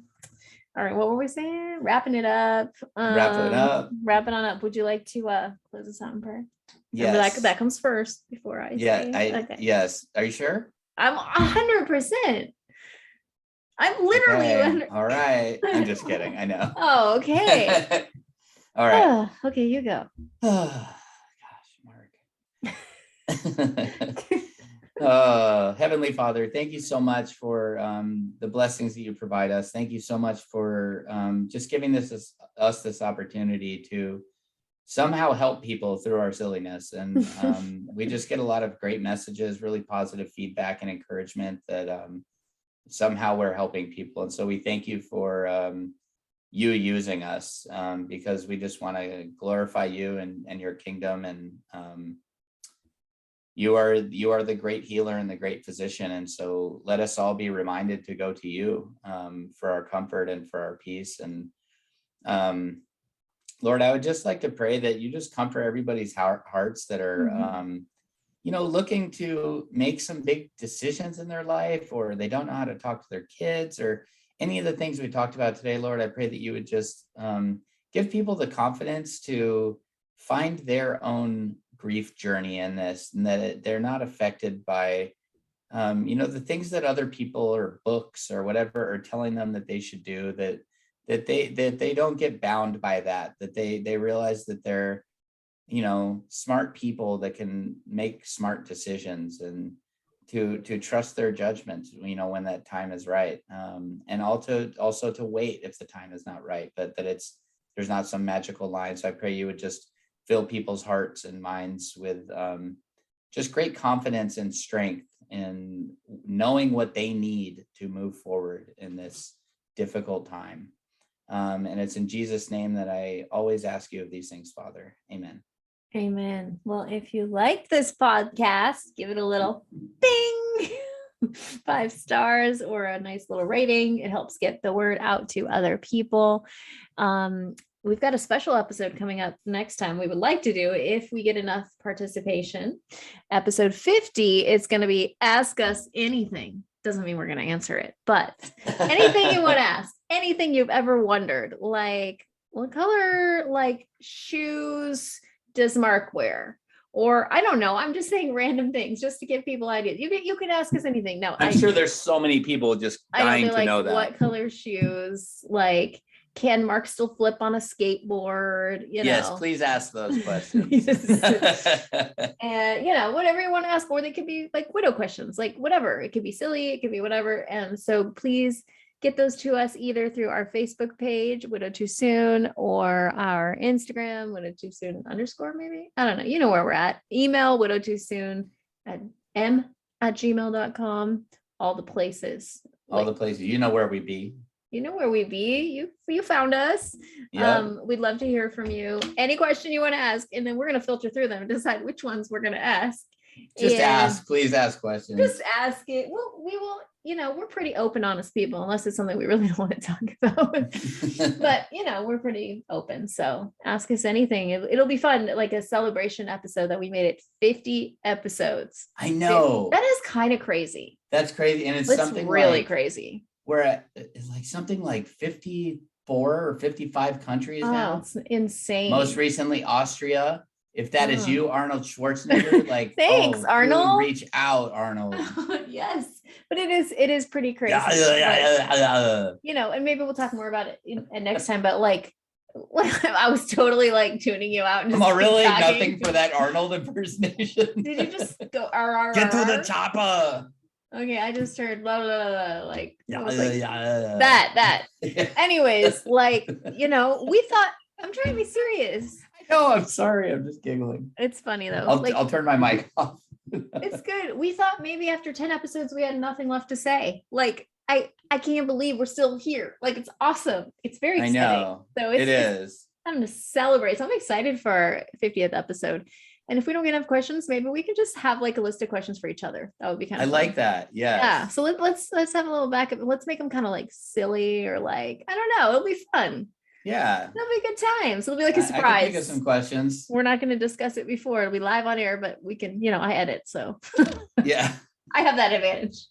All right, what were we saying? Wrapping it up. Wrapping on up. Would you like to close us out in prayer? Yes. That comes first before I say. Okay. Yes. Are you sure? I'm 100%. I'm literally. All right. I'm just kidding. I know. Oh, okay. All right. Okay, you go. Gosh, Mark. Heavenly Father, thank you so much for the blessings that you provide us. Thank you so much for just giving us this opportunity to somehow help people through our silliness. And we just get a lot of great messages, really positive feedback and encouragement that somehow we're helping people. And so we thank you for you using us because we just want to glorify you and your kingdom. And you are the great healer and the great physician. And so let us all be reminded to go to you for our comfort and for our peace. And Lord, I would just like to pray that you just comfort everybody's hearts that are, looking to make some big decisions in their life, or they don't know how to talk to their kids, or any of the things we talked about today. Lord, I pray that you would just give people the confidence to find their own grief journey in this, and that they're not affected by, the things that other people or books or whatever are telling them that they should do, that they don't get bound by that they realize that they're, smart people that can make smart decisions, and to trust their judgments, when that time is right. And also to wait if the time is not right, but that there's not some magical line. So I pray you would just fill people's hearts and minds with just great confidence and strength in knowing what they need to move forward in this difficult time. And it's in Jesus' name that I always ask you of these things, Father. Amen. Amen. Well, if you liked this podcast, give it a little bing, 5 stars, or a nice little rating. It helps get the word out to other people. We've got a special episode coming up next time we would like to do if we get enough participation. Episode 50 is going to be Ask Us Anything. Doesn't mean we're going to answer it, but anything you want to ask, anything you've ever wondered, like what color, like shoes does Mark wear? Or I don't know. I'm just saying random things just to give people ideas. You could ask us anything. No, I'm sure there's so many people just dying to know that. What color shoes? Like, can Mark still flip on a skateboard? Yes, please ask those questions. And whatever you want to ask, or they could be like widow questions, like whatever. It could be silly, it could be whatever. And so please get those to us either through our Facebook page, Widow Too Soon, or our Instagram, Widow Too Soon _ maybe. I don't know. You know where we're at. Email widowtoosoon@gmail.com. All the places. All the places. You know where we be. You know where we be. You found us. Yep. We'd love to hear from you. Any question you want to ask, and then we're going to filter through them and decide which ones we're going to ask. Just ask. Please ask questions. Just ask it. We will. We're pretty open, honest people, unless it's something we really don't want to talk about. But we're pretty open. So ask us anything. It'll be fun, like a celebration episode that we made it 50 episodes. I know. That is kind of crazy. That's crazy, and it's something really crazy. We're at like something like 54 or 55 countries now. It's insane. Most recently, Austria. If that is you, Arnold Schwarzenegger, like thanks, Arnold. Reach out, Arnold. Yes, but it is pretty crazy. And maybe we'll talk more about it next time. But like I was totally like tuning you out. And really nothing for that Arnold impersonation. Did you just go Get to the chopper? Okay, I just heard blah blah blah, blah like, Yeah. that. Anyways, like, you know, we thought, I'm trying to be serious. I know, I'm sorry, I'm just giggling. It's funny though. I'll turn my mic off. It's good. We thought maybe after 10 episodes we had nothing left to say. Like, I can't believe we're still here. Like, it's awesome. It's very exciting. I know. So it is. Time to celebrate. So I'm excited for our 50th episode. And if we don't get enough questions, maybe we can just have like a list of questions for each other. That would be kind of fun. Like that. Yes. Yeah. So let's have a little backup. Let's make them kind of like silly or like, I don't know. It'll be fun. Yeah. It'll be a good time. So it'll be like a surprise. I can think of some questions. We're not going to discuss it before. It'll be live on air, but we can, you know, I edit. So yeah. I have that advantage.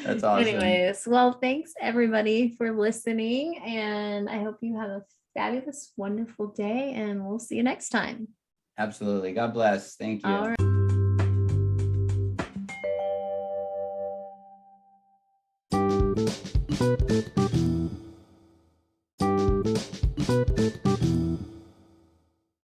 That's awesome. Anyways, well, thanks everybody for listening. And I hope you have a fabulous, wonderful day. And we'll see you next time. Absolutely. God bless. Thank you. All right.